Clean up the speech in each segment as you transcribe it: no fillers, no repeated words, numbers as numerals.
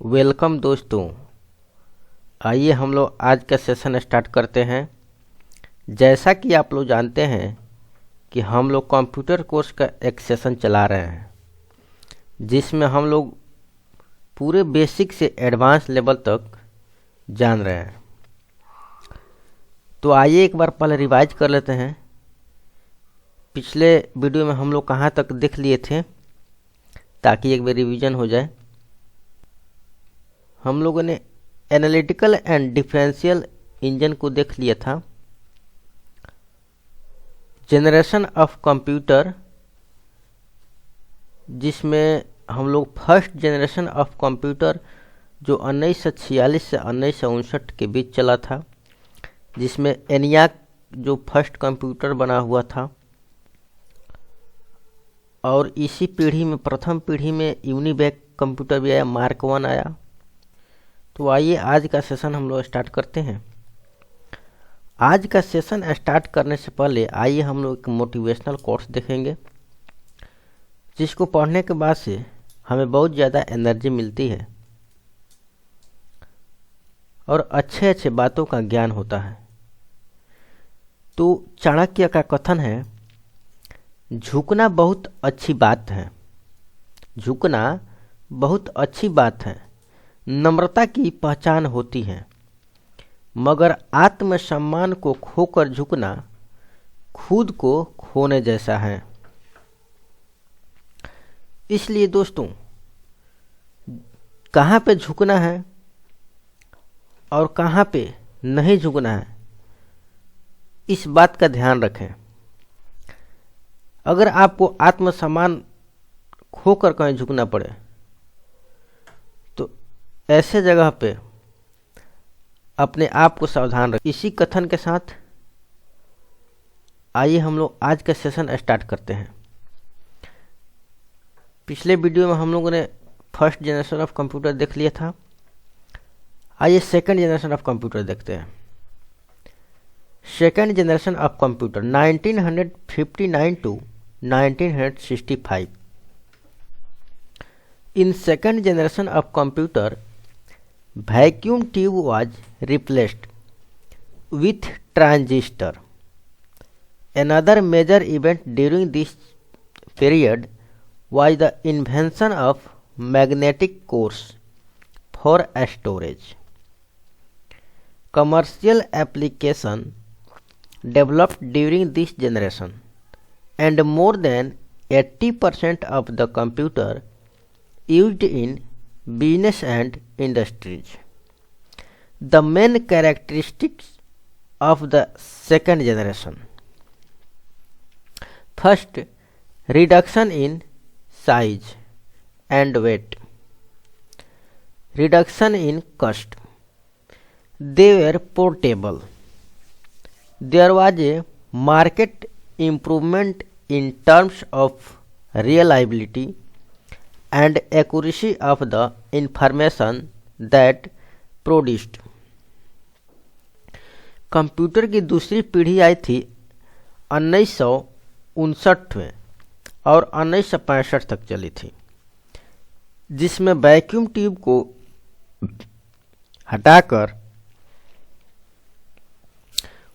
Welcome दोस्तों। आइए हम लोग आज का सेशन स्टार्ट करते हैं। जैसा कि आप लोग जानते हैं कि हम लोग कंप्यूटर कोर्स का एक सेशन चला रहे हैं जिसमें हम लोग पूरे बेसिक से एडवांस लेवल तक जान रहे हैं। तो आइए एक बार पहले रिवाइज कर लेते हैं। पिछले वीडियो में हम लोग कहाँ तक देख लिए थे ताकि एक बार रिवीजन हो जाए। हम लोगों ने एनालिटिकल एंड डिफरेंशियल इंजन को देख लिया था। जनरेशन ऑफ कंप्यूटर, जिसमें हम लोग फर्स्ट जनरेशन ऑफ कंप्यूटर जो 1946 से 1959 के बीच चला था, जिसमें एनियाक जो फर्स्ट कंप्यूटर बना हुआ था, और इसी पीढ़ी में प्रथम पीढ़ी में यूनिवैक कंप्यूटर भी आया, मार्क 1 आया। तो आइए आज का सेशन हम लोग स्टार्ट करते हैं। आज का सेशन स्टार्ट करने से पहले आइए हम लोग एक मोटिवेशनल कोट्स देखेंगे, जिसको पढ़ने के बाद से हमें बहुत ज़्यादा एनर्जी मिलती है और अच्छे अच्छे बातों का ज्ञान होता है। तो चाणक्य का कथन है, झुकना बहुत अच्छी बात है, झुकना बहुत अच्छी बात है, नम्रता की पहचान होती है, मगर आत्मसम्मान को खोकर झुकना खुद को खोने जैसा है। इसलिए दोस्तों, कहाँ पे झुकना है और कहाँ पे नहीं झुकना है, इस बात का ध्यान रखें। अगर आपको आत्मसम्मान खोकर कहीं झुकना पड़े तो ऐसे जगह पे अपने आप को सावधान रखें। इसी कथन के साथ आइए हम लोग आज का सेशन स्टार्ट करते हैं। पिछले वीडियो में हम लोगों ने फर्स्ट जनरेशन ऑफ कंप्यूटर देख लिया था। आइए सेकंड जनरेशन ऑफ कंप्यूटर देखते हैं। Second generation of computer 1959 to 1965। In second generation of computer, vacuum tube was replaced with transistor. Another major event during this period was the invention of magnetic cores for storage. Commercial application developed during this generation, and more than 80% of the computer used in business and industries. The main characteristics of the second generation: first, reduction in size and weight, reduction in cost. They were portable. There was a marked improvement in terms of reliability and accuracy of the information that produced. Computer की दूसरी पीढ़ी आई थी 1959 में और 1965 तक चली थी, जिसमें वैक्यूम ट्यूब को हटाकर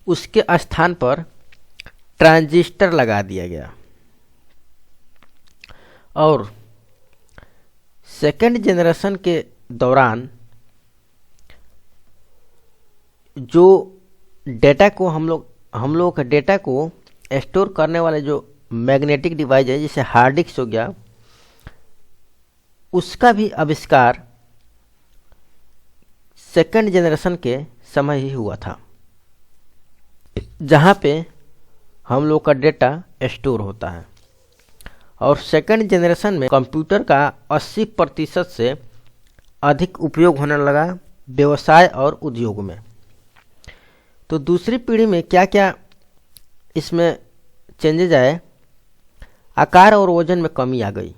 उसके स्थान पर ट्रांजिस्टर लगा दिया गया। और सेकेंड जनरेशन के दौरान जो डेटा को हम लोग का डेटा को स्टोर करने वाले जो मैग्नेटिक डिवाइस है, जैसे हार्ड डिस्क हो गया, उसका भी आविष्कार सेकेंड जनरेशन के समय ही हुआ था, जहाँ पे हम लोग का डेटा स्टोर होता है। और सेकंड जनरेशन में कंप्यूटर का 80% से अधिक उपयोग होने लगा व्यवसाय और उद्योग में। तो दूसरी पीढ़ी में क्या क्या इसमें चेंजेज आए? आकार और वजन में कमी आ गई,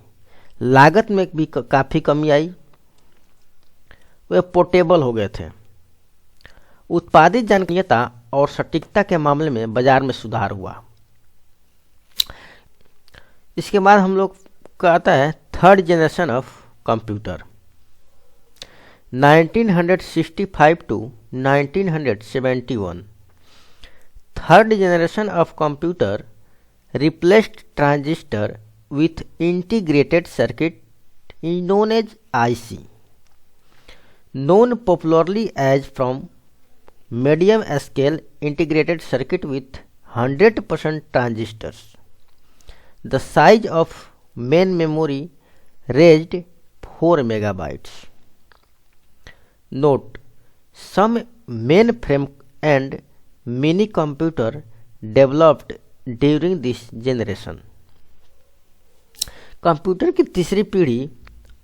लागत में भी काफ़ी कमी आई, वे पोर्टेबल हो गए थे, उत्पादित जानकारिता और सटीकता के मामले में बाजार में सुधार हुआ। इसके बाद हम लोग का आता है third generation of computer. 1965 to 1971. Third generation of computer replaced transistor with integrated circuit known as IC, known popularly as from medium scale integrated circuit with 100% transistors. The size of main memory raised 4 megabytes. Note: some mainframe and mini computer developed during this generation. Computer की तीसरी पीढ़ी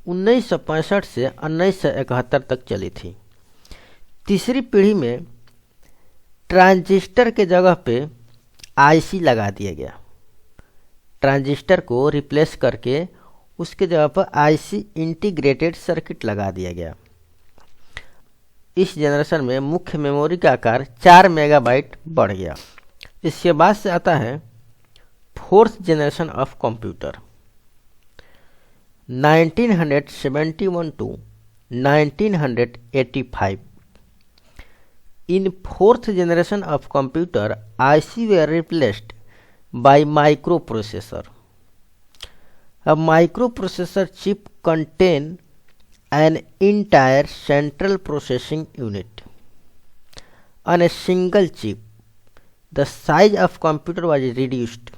1965 से 1971 तक चली थी। तीसरी पीढ़ी में ट्रांजिस्टर के जगह पे आईसी लगा दिया गया। ट्रांजिस्टर को रिप्लेस करके उसके जगह पर आईसी इंटीग्रेटेड सर्किट लगा दिया गया। इस जनरेशन में मुख्य मेमोरी का आकार 4 मेगाबाइट बढ़ गया। इसके बाद से आता है fourth generation of computer 1971 to 1985. In fourth generation of computer, IC were replaced by microprocessor. A microprocessor chip contain an entire central processing unit. On a single chip, the size of computer was reduced.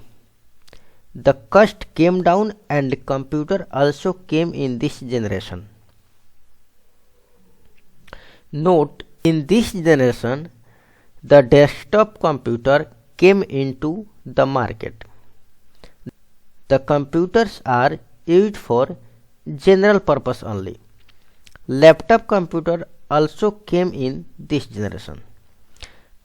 The cost came down and computer also came in this generation. Note: in this generation, the desktop computer came into the market. The computers are used for general purpose only. Laptop computer also came in this generation.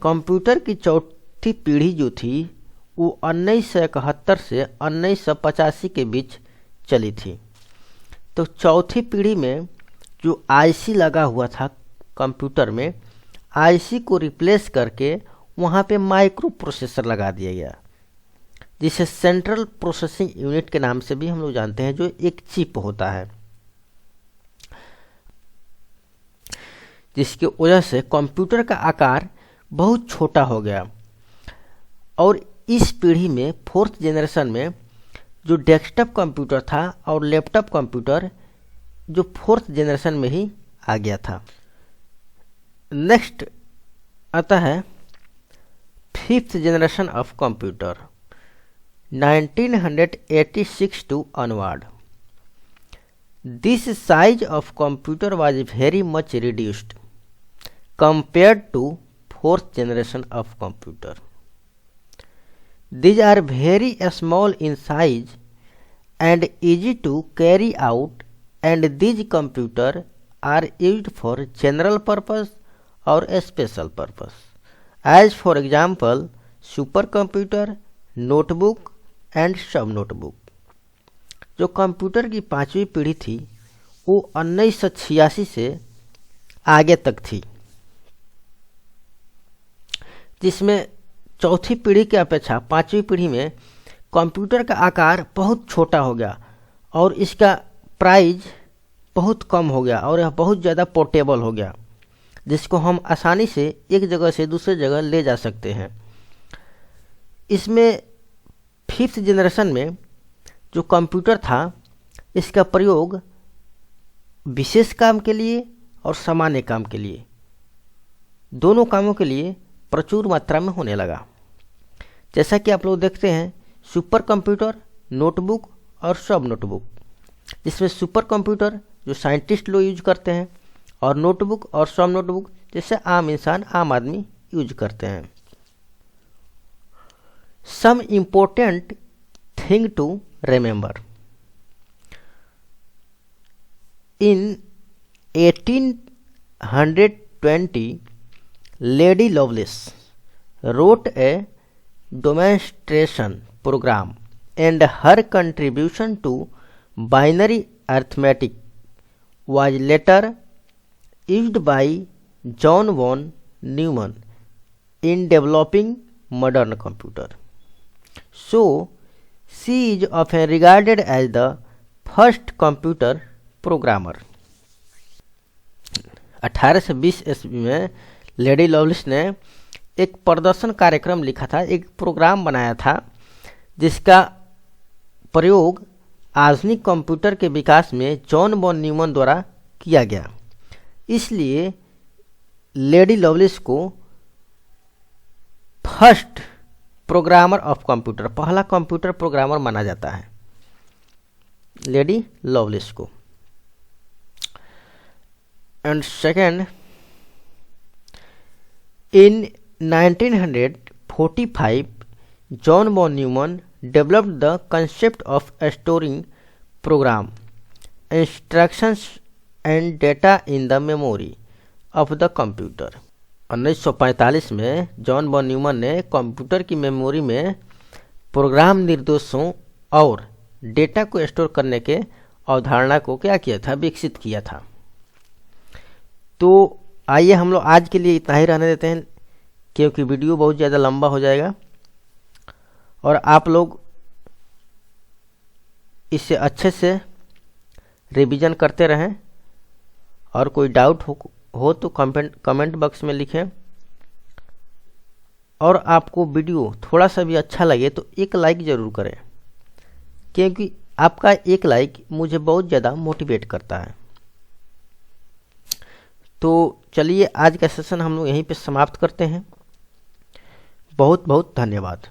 Computer की चौथी पीढ़ी जो थी वो 1971 से 1985 के बीच चली थी। तो चौथी पीढ़ी में जो आईसी लगा हुआ था कंप्यूटर में, आईसी को रिप्लेस करके वहाँ पे माइक्रो प्रोसेसर लगा दिया गया, जिसे सेंट्रल प्रोसेसिंग यूनिट के नाम से भी हम लोग जानते हैं, जो एक चिप होता है, जिसकी वजह से कंप्यूटर का आकार बहुत छोटा हो गया। और इस पीढ़ी में फोर्थ जनरेशन में जो डेस्कटॉप कंप्यूटर था और लैपटॉप कंप्यूटर जो फोर्थ जनरेशन में ही आ गया था। नेक्स्ट आता है fifth generation of computer 1986 to onward. This size of computer was very much reduced compared to fourth generation of computer. These are very small in size and easy to carry out, and these computers are used for general purpose or special purpose, as for example supercomputer, notebook and sub notebook. जो computer की पांचवी पीढ़ी थी वो 1986 से आगे तक थी, जिसमें चौथी पीढ़ी की अपेक्षा पांचवी पीढ़ी में कंप्यूटर का आकार बहुत छोटा हो गया और इसका प्राइस बहुत कम हो गया और यह बहुत ज़्यादा पोर्टेबल हो गया, जिसको हम आसानी से एक जगह से दूसरे जगह ले जा सकते हैं। इसमें फिफ्थ जनरेशन में जो कंप्यूटर था, इसका प्रयोग विशेष काम के लिए और सामान्य काम के लिए, दोनों कामों के लिए प्रचुर मात्रा में होने लगा। जैसा कि आप लोग देखते हैं सुपर कंप्यूटर, नोटबुक और सब नोटबुक, जिसमें सुपर कंप्यूटर जो साइंटिस्ट लोग यूज करते हैं और नोटबुक और सब नोटबुक जैसे आम इंसान, आम आदमी यूज करते हैं। Some important thing to remember: in 1820 Lady Lovelace wrote a demonstration program, and her contribution to binary arithmetic was later used by John von Neumann in developing modern computer. So, she is often regarded as the first computer programmer. 18 से 20 ईस्वी में lady Lovelace ने एक प्रदर्शन कार्यक्रम लिखा था, एक प्रोग्राम बनाया था जिसका प्रयोग आधुनिक कंप्यूटर के विकास में जॉन वॉन न्यूमैन द्वारा किया गया। इसलिए लेडी लवलिस को फर्स्ट प्रोग्रामर ऑफ कंप्यूटर, पहला कंप्यूटर प्रोग्रामर माना जाता है लेडी लवलिस को। And second, in 1945 John von Neumann developed the concept of storing program instructions and data in the memory of the computer। 1945 में John von Newman ने computer की memory में programme निर्देशों और डेटा को स्टोर करने के अवधारणा को क्या किया था, विकसित किया था। तो आइए हम लोग आज के लिए इतना ही रहने देते हैं, क्योंकि वीडियो बहुत ज़्यादा लंबा हो जाएगा और आप लोग इसे अच्छे से रिवीजन करते रहें। और कोई डाउट हो तो कमेंट बॉक्स में लिखें। और आपको वीडियो थोड़ा सा भी अच्छा लगे तो एक लाइक ज़रूर करें, क्योंकि आपका एक लाइक मुझे बहुत ज़्यादा मोटिवेट करता है। तो चलिए आज का सेशन हम लोग यहीं पे समाप्त करते हैं। बहुत बहुत धन्यवाद।